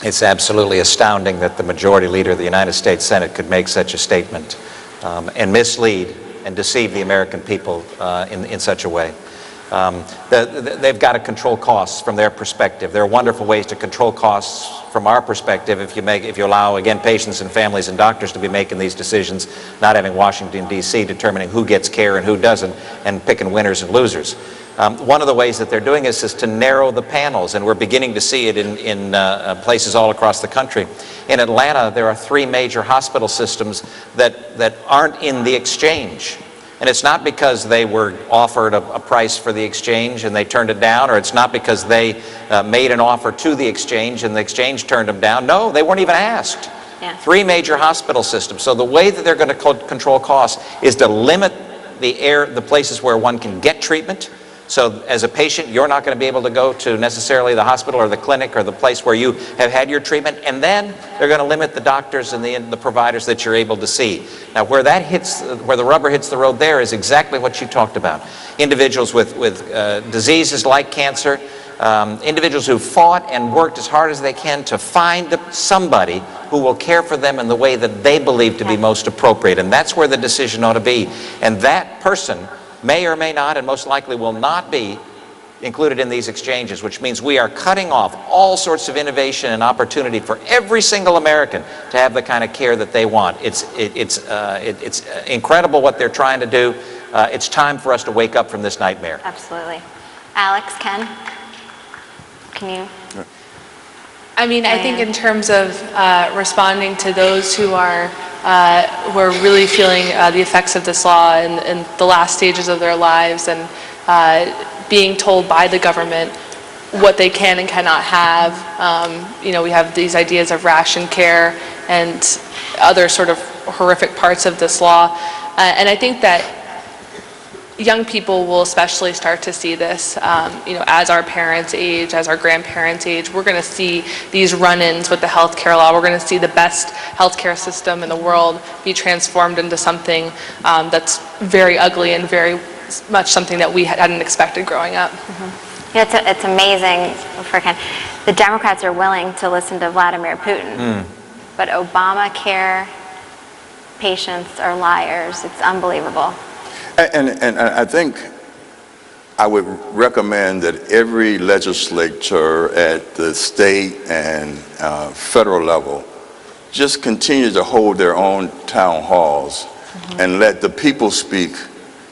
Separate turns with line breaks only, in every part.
It's absolutely astounding that the majority leader of the United States Senate could make such a statement and mislead and deceive the American people in such a way. They've got to control costs from their perspective. There are wonderful ways to control costs from our perspective if you allow, again, patients and families and doctors to be making these decisions, not having Washington, D.C. determining who gets care and who doesn't, and picking winners and losers. One of the ways that they're doing this is to narrow the panels, and we're beginning to see it in places all across the country. In Atlanta, there are 3 major hospital systems that aren't in the exchange. And it's not because they were offered a price for the exchange and they turned it down, or it's not because they made an offer to the exchange and the exchange turned them down. No, they weren't even asked. Yeah. 3 major hospital systems. So the way that they're going to control costs is to limit the places where one can get treatment. So as a patient, you're not going to be able to go to necessarily the hospital or the clinic or the place where you have had your treatment, and then they're going to limit the doctors and the providers that you're able to see. Now, where the rubber hits the road there is exactly what you talked about. Individuals with diseases like cancer, individuals who fought and worked as hard as they can to find somebody who will care for them in the way that they believe to be most appropriate, and that's where the decision ought to be. And that person may or may not, and most likely will not be, included in these exchanges, which means we are cutting off all sorts of innovation and opportunity for every single American to have the kind of care that they want. It's incredible what they're trying to do. It's time for us to wake up from this nightmare.
Absolutely. Alex, Ken, can you?
I mean, I think in terms of responding to those who are really feeling the effects of this law in the last stages of their lives, and being told by the government what they can and cannot have. You know, we have these ideas of ration care and other sort of horrific parts of this law. And I think that young people will especially start to see this, you know, as our parents age, as our grandparents age. We're going to see these run-ins with the healthcare law. We're going to see the best healthcare system in the world be transformed into something that's very ugly and very much something that we hadn't expected growing up.
Mm-hmm. Yeah, it's amazing. The Democrats are willing to listen to Vladimir Putin, but Obamacare patients are liars. It's unbelievable.
And I think I would recommend that every legislature at the state and federal level just continue to hold their own town halls and let the people speak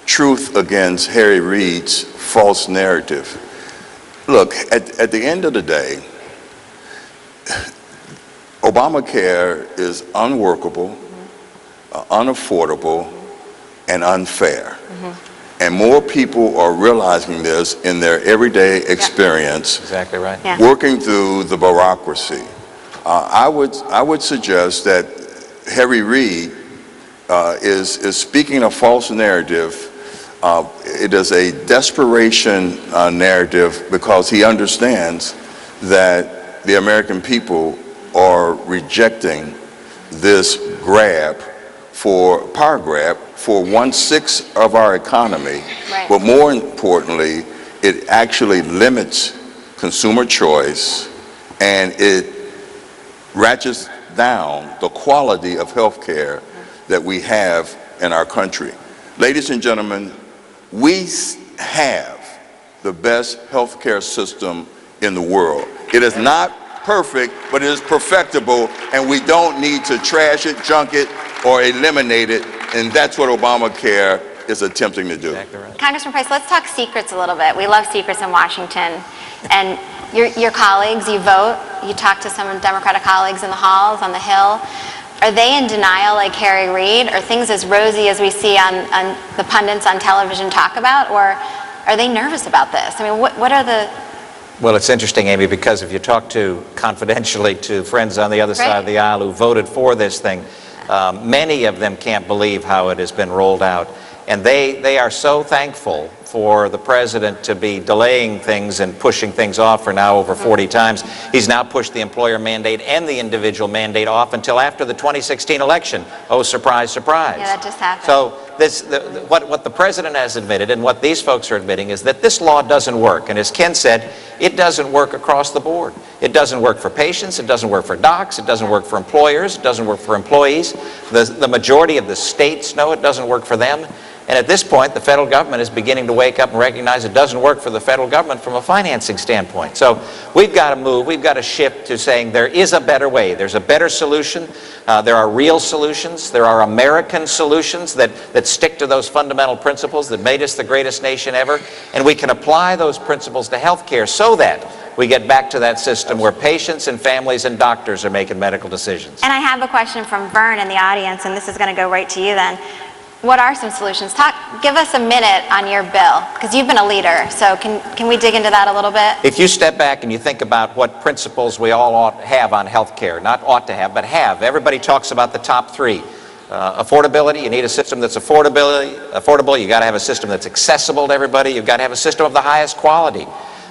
truth against Harry Reid's false narrative. Look, at the end of the day, Obamacare is unworkable, unaffordable, and unfair. And more people are realizing this in their everyday experience.
Exactly right.
Working through the bureaucracy. I would suggest that Harry Reid is speaking a false narrative. It is a desperation narrative, because he understands that the American people are rejecting this power grab for 1/6 of our economy. Right. But more importantly, it actually limits consumer choice, and it ratchets down the quality of health care that we have in our country. Ladies and gentlemen, we have the best health care system in the world. It is not perfect, but it is perfectible, and we don't need to trash it, junk it, or eliminate it, and that's what Obamacare is attempting to do.
Exactly right.
Congressman Price, let's talk secrets a little bit. We love secrets in Washington. And your colleagues, you vote, you talk to some Democratic colleagues in the halls, on the Hill. Are they in denial like Harry Reid? Are things as rosy as we see on the pundits on television talk about? Or are they nervous about this? I mean, what are the...
Well, it's interesting, Amy, because if you talk confidentially to friends on the other side of the aisle who voted for this thing, many of them can't believe how it has been rolled out. And they are so thankful for the president to be delaying things and pushing things off for now over 40 times. He's now pushed the employer mandate and the individual mandate off until after the 2016 election. Oh, surprise, surprise.
Yeah, that just happened.
So what the president has admitted and what these folks are admitting is that this law doesn't work. And as Ken said, it doesn't work across the board. It doesn't work for patients, it doesn't work for docs, it doesn't work for employers, it doesn't work for employees. The majority of the states know it doesn't work for them. And at this point, the federal government is beginning to wake up and recognize it doesn't work for the federal government from a financing standpoint. So we've got to move, we've got to shift to saying there is a better way, there's a better solution, there are real solutions, there are American solutions that stick to those fundamental principles that made us the greatest nation ever, and we can apply those principles to health care so that we get back to that system where patients and families and doctors are making medical decisions.
And I have a question from Vern in the audience, and this is going to go right to you then. What are some solutions? Give us a minute on your bill, because you've been a leader, so can we dig into that a little bit?
If you step back and you think about what principles we all ought to have on health care, not ought to have, but have. Everybody talks about the top three. Affordability, you need a system that's affordable. You've got to have a system that's accessible to everybody. You've got to have a system of the highest quality.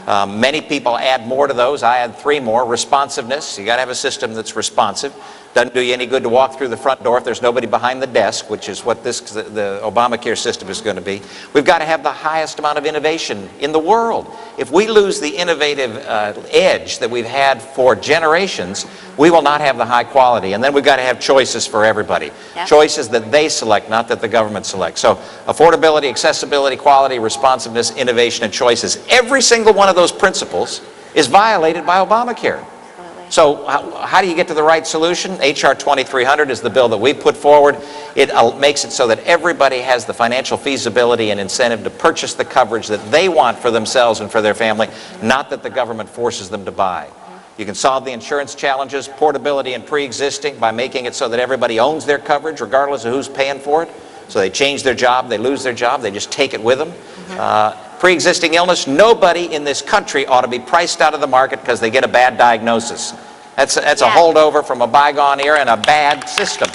Many people add more to those. I add three more. Responsiveness, you got to have a system that's responsive. Doesn't do you any good to walk through the front door if there's nobody behind the desk, which is what the Obamacare system is going to be. We've got to have the highest amount of innovation in the world. If we lose the innovative edge that we've had for generations, we will not have the high quality. And then we've got to have choices for everybody. Yeah. Choices that they select, not that the government selects. So affordability, accessibility, quality, responsiveness, innovation, and choices. Every single one of those principles is violated by Obamacare. So how do you get to the right solution? H.R. 2300 is the bill that we put forward. It makes it so that everybody has the financial feasibility and incentive to purchase the coverage that they want for themselves and for their family, not that the government forces them to buy. You can solve the insurance challenges, portability and pre-existing, by making it so that everybody owns their coverage regardless of who's paying for it. So they change their job, they lose their job, they just take it with them. Pre-existing illness, nobody in this country ought to be priced out of the market because they get a bad diagnosis. That's a holdover from a bygone era and a bad system.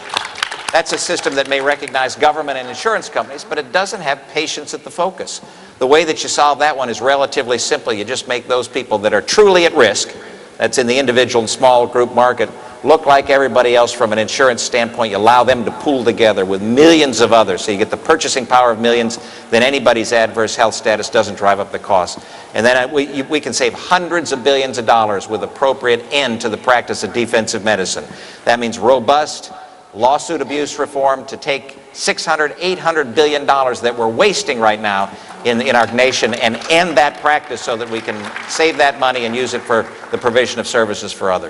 That's a system that may recognize government and insurance companies, but it doesn't have patients at the focus. The way that you solve that one is relatively simple. You just make those people that are truly at risk, that's in the individual and small group market, look like everybody else from an insurance standpoint. You allow them to pool together with millions of others, so you get the purchasing power of millions. Then anybody's adverse health status doesn't drive up the cost. And then we can save hundreds of billions of dollars with appropriate end to the practice of defensive medicine. That means robust lawsuit abuse reform to take $600, $800 billion that we're wasting right now in our nation and end that practice so that we can save that money and use it for the provision of services for others.